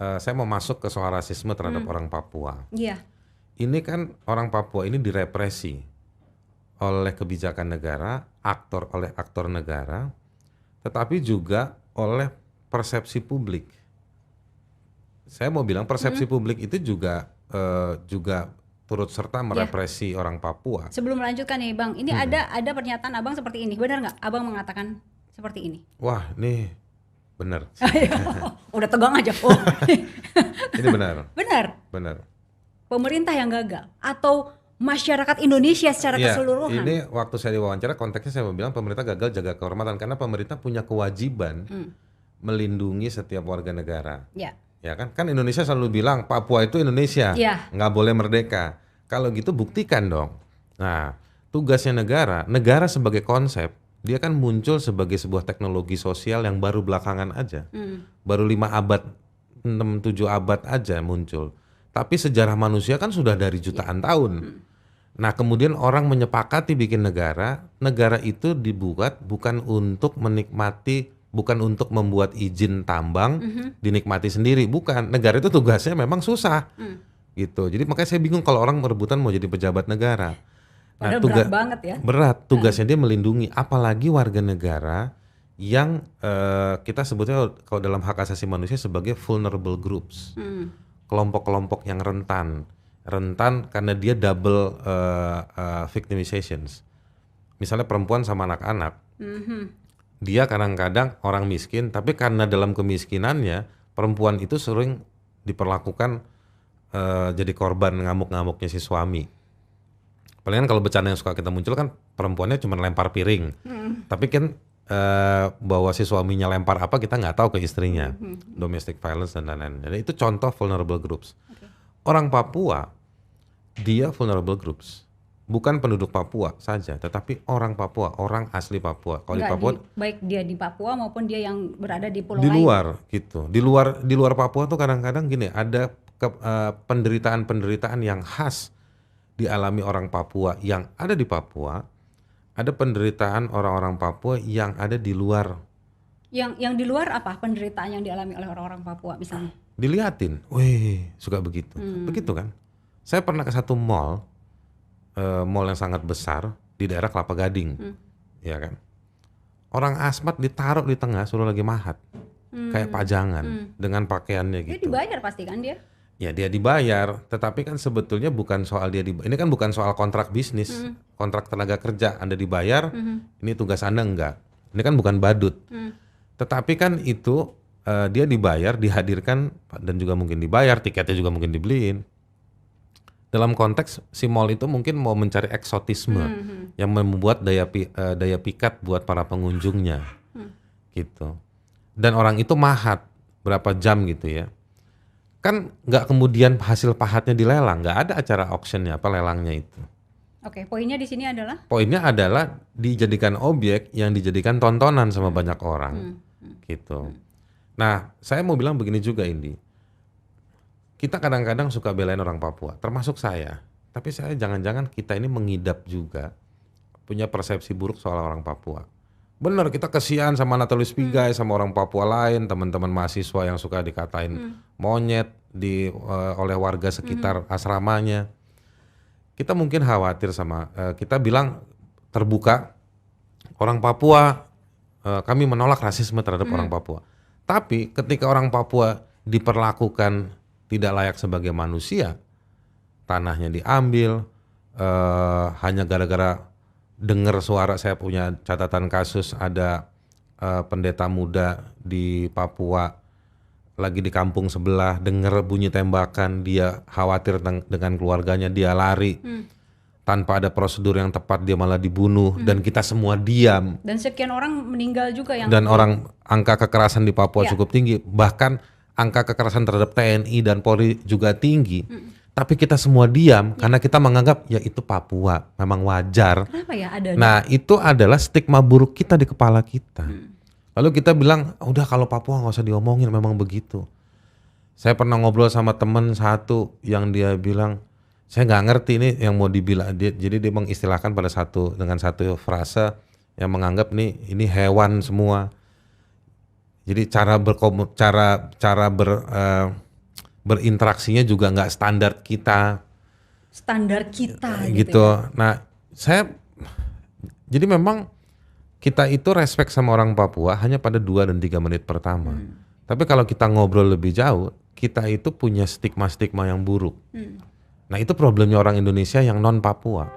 saya mau masuk ke soal rasisme terhadap orang Papua. Iya. Ini kan orang Papua ini direpresi oleh kebijakan negara, oleh aktor negara, tetapi juga oleh persepsi publik. Saya mau bilang persepsi publik itu juga turut serta merepresi orang Papua. Sebelum melanjutkan nih Bang, ini ada pernyataan Abang seperti ini, benar nggak? Abang mengatakan seperti ini. Wah, nih benar. Udah tegang aja. Oh. Ini benar. Benar. Pemerintah yang gagal atau masyarakat Indonesia secara keseluruhan? Ini waktu saya diwawancara konteksnya saya mau bilang pemerintah gagal jaga kehormatan karena pemerintah punya kewajiban melindungi setiap warga negara. Ya. Ya kan Indonesia selalu bilang Papua itu Indonesia, nggak boleh merdeka. Kalau gitu buktikan dong. Nah, tugasnya negara sebagai konsep, dia kan muncul sebagai sebuah teknologi sosial yang baru belakangan aja. Baru 5 abad, 6-7 abad aja muncul. Tapi sejarah manusia kan sudah dari jutaan tahun. Nah, kemudian orang menyepakati bikin negara itu dibuat bukan untuk menikmati, bukan untuk membuat izin tambang dinikmati sendiri, bukan. Negara itu tugasnya memang susah. Gitu. Jadi makanya saya bingung kalau orang merebutan mau jadi pejabat negara. Nah, berat banget ya. Berat, tugasnya dia melindungi, apalagi warga negara yang kita sebutnya kalau dalam hak asasi manusia sebagai vulnerable groups. Kelompok-kelompok yang rentan karena dia double victimizations. Misalnya perempuan sama anak-anak, dia kadang-kadang orang miskin, tapi karena dalam kemiskinannya perempuan itu sering diperlakukan jadi korban ngamuk-ngamuknya si suami. Palingan kalau bercanda yang suka kita muncul kan perempuannya cuma lempar piring, tapi kan bahwa si suaminya lempar apa kita nggak tahu ke istrinya, domestic violence dan lain-lain. Jadi itu contoh vulnerable groups. Orang Papua dia vulnerable groups, bukan penduduk Papua saja, tetapi orang Papua, orang asli Papua. Kalau di Papua, baik dia di Papua maupun dia yang berada di pulau di lain. luar gitu, di luar Papua tuh kadang-kadang gini, ada penderitaan yang khas dialami orang Papua yang ada di Papua. Ada penderitaan orang-orang Papua yang ada di luar. Yang di luar apa penderitaan yang dialami oleh orang-orang Papua misalnya? Diliatin, wih suka begitu, begitu kan? Saya pernah ke satu mall yang sangat besar di daerah Kelapa Gading, ya kan? Orang asmat ditaruh di tengah, suruh lagi mahat, kayak pajangan dengan pakaiannya gitu. Dia dibayar pasti kan dia? Ya dia dibayar, tetapi kan sebetulnya bukan soal dia dibayar. Ini kan bukan soal kontrak bisnis, kontrak tenaga kerja. Anda dibayar, ini tugas Anda enggak. Ini kan bukan badut. Tetapi kan itu dia dibayar, dihadirkan dan juga mungkin dibayar, tiketnya juga mungkin dibeliin. Dalam konteks si mall itu mungkin mau mencari eksotisme yang membuat daya pikat buat para pengunjungnya, gitu. Dan orang itu mahat berapa jam gitu ya. Kan nggak kemudian hasil pahatnya dilelang, nggak ada acara auctionnya apa lelangnya itu. Oke, poinnya di sini adalah? Poinnya adalah dijadikan objek yang dijadikan tontonan sama banyak orang, gitu. Nah, saya mau bilang begini juga Indi, kita kadang-kadang suka belain orang Papua, termasuk saya. Tapi saya jangan-jangan kita ini mengidap juga punya persepsi buruk soal orang Papua. Bener, kita kesian sama Natalius Pigai, sama orang Papua lain, teman-teman mahasiswa yang suka dikatain monyet oleh warga sekitar asramanya. Kita mungkin khawatir sama, kita bilang terbuka, orang Papua, kami menolak rasisme terhadap orang Papua. Tapi ketika orang Papua diperlakukan tidak layak sebagai manusia, tanahnya diambil, hanya gara-gara dengar suara. Saya punya catatan kasus ada pendeta muda di Papua lagi di kampung sebelah dengar bunyi tembakan, dia khawatir dengan keluarganya, dia lari tanpa ada prosedur yang tepat, dia malah dibunuh dan kita semua diam. Dan sekian orang meninggal juga yang angka kekerasan di Papua cukup tinggi, bahkan angka kekerasan terhadap TNI dan Polri juga tinggi. Tapi kita semua diam karena kita menganggap ya itu Papua, memang wajar. Kenapa ya ada? Nah itu adalah stigma buruk kita di kepala kita. Lalu kita bilang udah kalau Papua nggak usah diomongin, memang begitu. Saya pernah ngobrol sama teman satu yang dia bilang saya nggak ngerti ini yang mau dibilang. Jadi dia mengistilahkan dengan satu frase yang menganggap nih ini hewan semua. Jadi cara berinteraksinya juga nggak standar kita. Standar kita gitu. Gitu. Nah, jadi memang kita itu respect sama orang Papua hanya pada 2 dan 3 menit pertama. Tapi kalau kita ngobrol lebih jauh, kita itu punya stigma-stigma yang buruk. Nah, itu problemnya orang Indonesia yang non Papua.